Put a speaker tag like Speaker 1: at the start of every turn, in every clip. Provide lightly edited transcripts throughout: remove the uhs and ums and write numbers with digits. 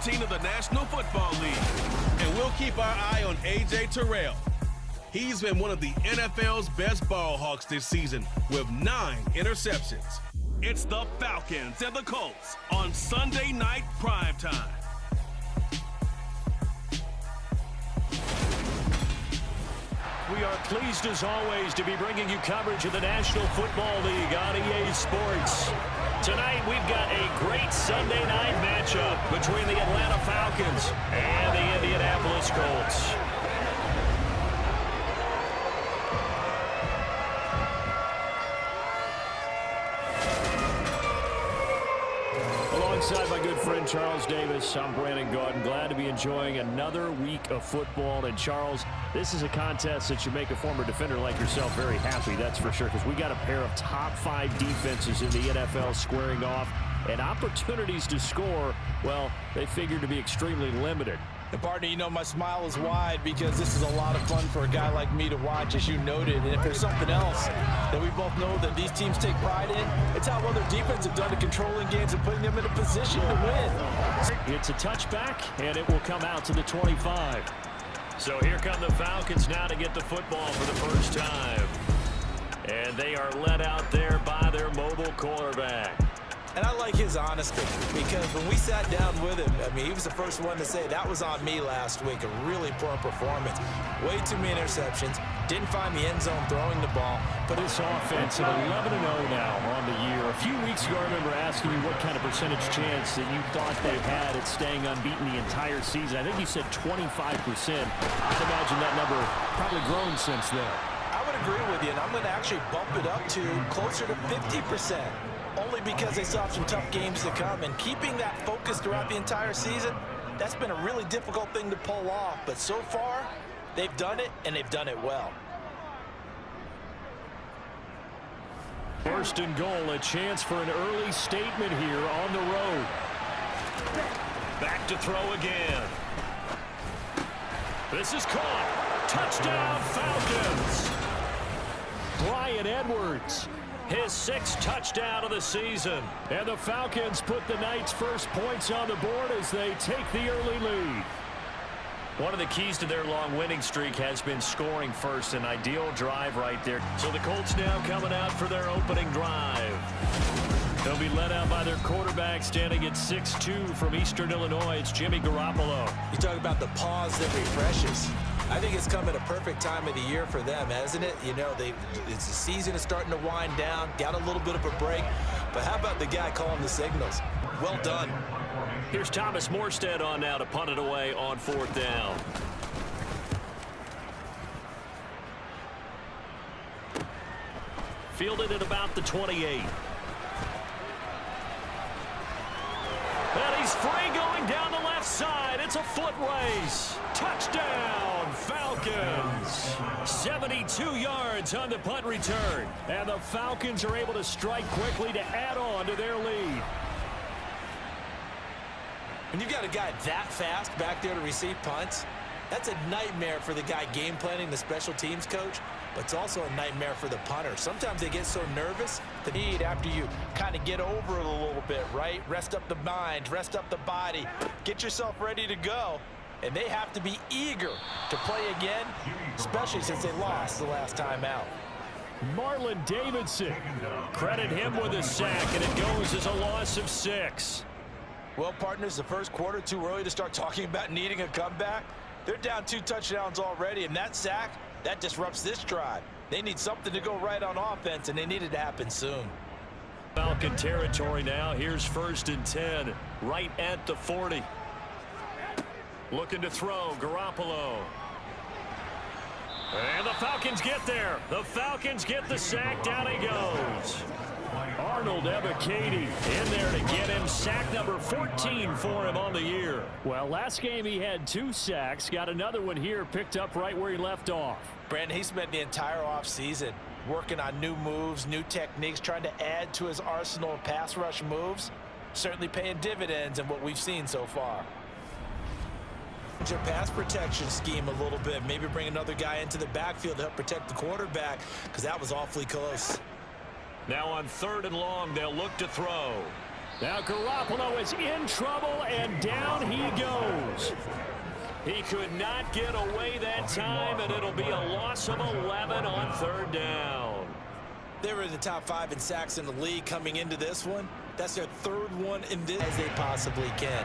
Speaker 1: 13 of the National Football League. And we'll keep our eye on A.J. Terrell. He's been one of the NFL's best ball hawks this season with 9 interceptions. It's the Falcons and the Colts on Sunday Night Primetime.
Speaker 2: We are pleased, as always, to be bringing you coverage of the National Football League on EA Sports. Tonight, we've got a great Sunday night matchup between the Atlanta Falcons and the Indianapolis Colts. Alongside my good friend Charles Davis, I'm Brandon Gordon. Glad to be enjoying another week of football. And Charles, this is a contest that should make a former defender like yourself very happy, that's for sure, because we got a pair of top 5 defenses in the NFL squaring off, and opportunities to score, well, they figure to be extremely limited.
Speaker 3: And partner, you know my smile is wide because this is a lot of fun for a guy like me to watch, as you noted. And if there's something else that we both know that these teams take pride in, it's how well their defense have done at controlling games and putting them in a position to win.
Speaker 2: It's a touchback, and it will come out to the 25. So here come the Falcons now to get the football for the first time. And they are led out there by their mobile quarterback.
Speaker 3: And I like his honesty, because when we sat down with him, I mean, he was the first one to say, that was on me last week, a really poor performance. Way too many interceptions, didn't find the end zone throwing the ball.
Speaker 2: But this offense at 11-0 now on the year. A few weeks ago, I remember asking you what kind of percentage chance that you thought they had at staying unbeaten the entire season. I think you said 25%. I'd imagine that number probably grown since then.
Speaker 3: I would agree with you, and I'm going to actually bump it up to closer to 50%. Only because they still have some tough games to come, and keeping that focus throughout the entire season, that's been a really difficult thing to pull off. But so far, they've done it, and they've done it well.
Speaker 2: First and goal, a chance for an early statement here on the road. Back to throw again. This is caught. Touchdown, Falcons. Bryan Edwards. His 6th touchdown of the season. And the Falcons put the night's first points on the board as they take the early lead. One of the keys to their long winning streak has been scoring first. An ideal drive right there. So the Colts now coming out for their opening drive. They'll be led out by their quarterback standing at 6'2" from Eastern Illinois. It's Jimmy Garoppolo.
Speaker 3: You talk about the pause that refreshes. I think it's come at a perfect time of the year for them, hasn't it? You know, the season is starting to wind down, got a little bit of a break. But how about the guy calling the signals? Well done.
Speaker 2: Here's Thomas Morstead on now to punt it away on 4th down. Fielded at about the 28. And he's free going down the left side. It's a foot race. Touchdown, Falcons. 72 yards on the punt return. And the Falcons are able to strike quickly to add on to their lead.
Speaker 3: When you've got a guy that fast back there to receive punts, that's a nightmare for the guy game planning, the special teams coach, but it's also a nightmare for the punter. Sometimes they get so nervous that after you kind of get over it a little bit, right? Rest up the mind, rest up the body, get yourself ready to go. And they have to be eager to play again, especially since they lost the last time out.
Speaker 2: Marlon Davidson, credit him with a sack, and it goes as a loss of 6.
Speaker 3: Well, partners, the first quarter, too early to start talking about needing a comeback. They're down 2 touchdowns already, and that sack, that disrupts this drive. They need something to go right on offense, and they need it to happen soon.
Speaker 2: Falcon territory now. Here's 1st and 10, right at the 40. Looking to throw, Garoppolo. And the Falcons get there. The Falcons get the sack. Down he goes. Arnold Ebiketie in there to get him sack number 14 for him on the year. Well, last game he had 2 sacks. Got another one here picked up right where he left off.
Speaker 3: Brandon, he spent the entire offseason working on new moves, new techniques, trying to add to his arsenal of pass rush moves. Certainly paying dividends in what we've seen so far. Your pass protection scheme a little bit. Maybe bring another guy into the backfield to help protect the quarterback, because that was awfully close.
Speaker 2: Now on 3rd and long, they'll look to throw. Now Garoppolo is in trouble, and down he goes. He could not get away that time, and it'll be a loss of 11 on 3rd down.
Speaker 3: They were in the top 5 in sacks in the league coming into this one. That's their 3rd one in this as they possibly can.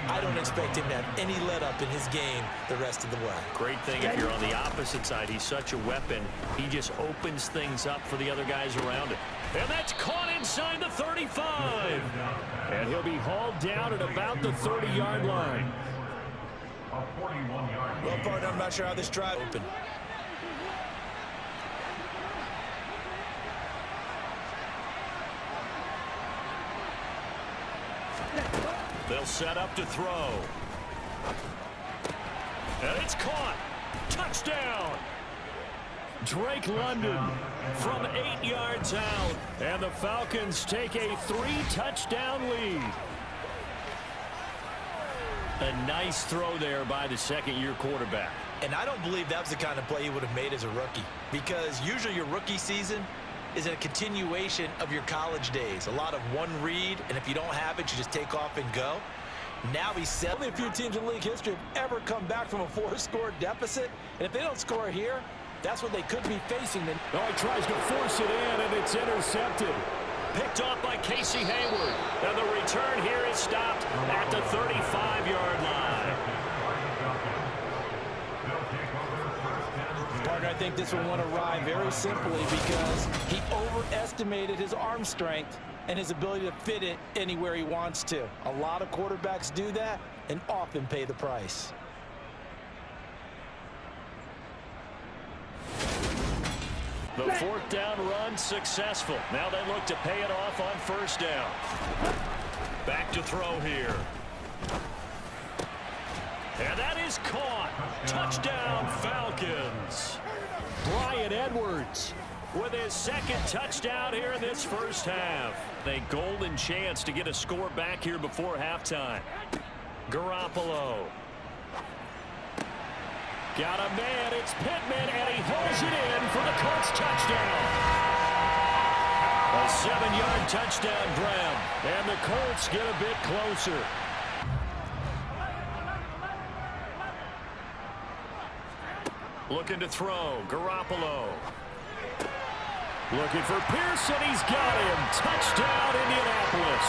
Speaker 3: I don't expect him to have any let-up in his game the rest of the way.
Speaker 2: Great thing if you're on the opposite side. He's such a weapon. He just opens things up for the other guys around him. And that's caught inside the 35. And he'll be hauled down at about the 30-yard line.
Speaker 3: Well, partner, I'm not sure how this drive open.
Speaker 2: They'll set up to throw. And it's caught. Touchdown. Drake London from 8 yards out. And the Falcons take a 3-touchdown lead. A nice throw there by the second-year quarterback.
Speaker 3: And I don't believe that was the kind of play he would have made as a rookie, because usually your rookie season is a continuation of your college days. A lot of one read, and if you don't have it, you just take off and go. Now he's set. Only a few teams in league history have ever come back from a 4-score deficit, and if they don't score here, that's what they could be facing.
Speaker 2: Oh, he tries to force it in, and it's intercepted. Picked off by Casey Hayward. And the return here is stopped at the 35-yard line.
Speaker 3: Partner, I think this one went awry very simply because he overestimated his arm strength and his ability to fit it anywhere he wants to. A lot of quarterbacks do that and often pay the price.
Speaker 2: The 4th down run successful. Now they look to pay it off on 1st down. Back to throw here. And that is caught. Touchdown, Falcons. Bryan Edwards with his 2nd touchdown here in this 1st half. A golden chance to get a score back here before halftime. Garoppolo. Got a man, it's Pittman, and he holds it in for the Colts touchdown. A 7-yard touchdown grab, and the Colts get a bit closer. Looking to throw, Garoppolo. Looking for Pearson, he's got him. Touchdown, Indianapolis.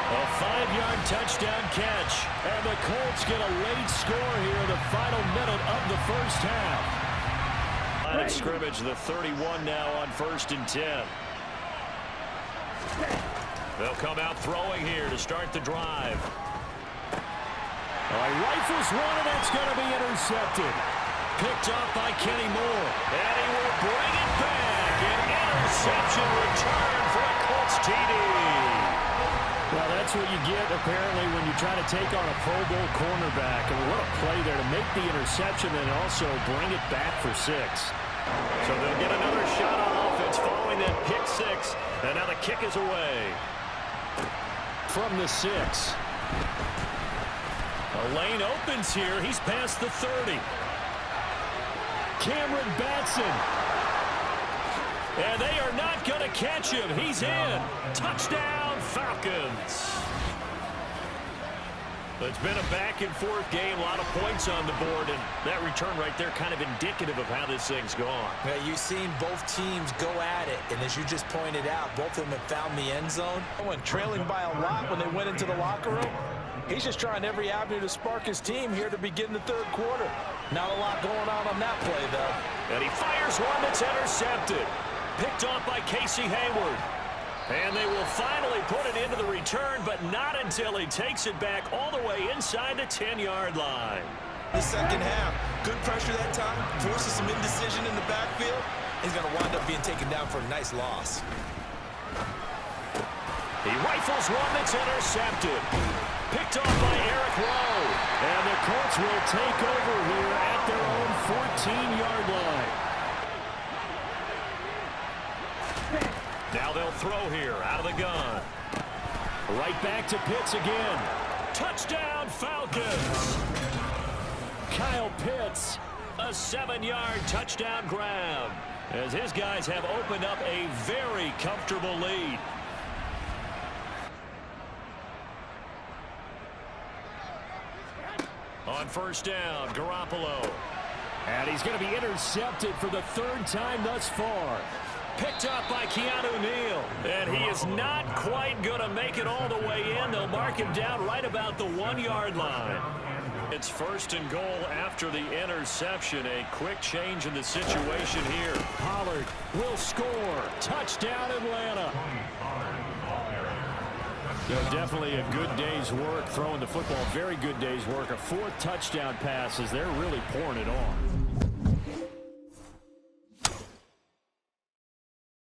Speaker 2: A 5-yard touchdown catch, and the Colts get a late score here in the final minute of the 1st half. Line of scrimmage, the 31 now on 1st and 10. They'll come out throwing here to start the drive. He rifles one, and that's going to be intercepted. Picked off by Kenny Moore, and he will bring it back. An interception return for a Colts TD. Well, that's what you get, apparently, when you try to take on a Pro Bowl cornerback. And what a play there to make the interception and also bring it back for 6. So they'll get another shot on offense following that pick 6. And now the kick is away. From the 6. A lane opens here. He's past the 30. Cameron Batson. And they are not going to catch him. He's in. Touchdown, Falcons. It's been a back-and-forth game. A lot of points on the board. And that return right there kind of indicative of how this thing's gone.
Speaker 3: Yeah, you've seen both teams go at it. And as you just pointed out, both of them have found the end zone. Went trailing by a lot when they went into the locker room. He's just trying every avenue to spark his team here to begin the 3rd quarter. Not a lot going on that play, though.
Speaker 2: And he fires one that's intercepted. Picked off by Casey Hayward. And they will finally put it into the return, but not until he takes it back all the way inside the 10-yard line.
Speaker 3: The 2nd half, good pressure that time, forces some indecision in the backfield. He's going to wind up being taken down for a nice loss.
Speaker 2: He rifles one that's intercepted. Picked off by Eric Rowe. And the Colts will take over here at their own 14-yard line. Now they'll throw here out of the gun. Right back to Pitts again. Touchdown, Falcons. Kyle Pitts, a 7-yard touchdown grab, as his guys have opened up a very comfortable lead. On first down, Garoppolo. And he's going to be intercepted for the third time thus far. Picked up by Keanu Neal. And he is not quite going to make it all the way in. They'll mark him down right about the 1-yard line. It's first and goal after the interception. A quick change in the situation here. Pollard will score. Touchdown, Atlanta. Definitely a good day's work throwing the football. Very good day's work. A 4th touchdown pass as they're really pouring it on.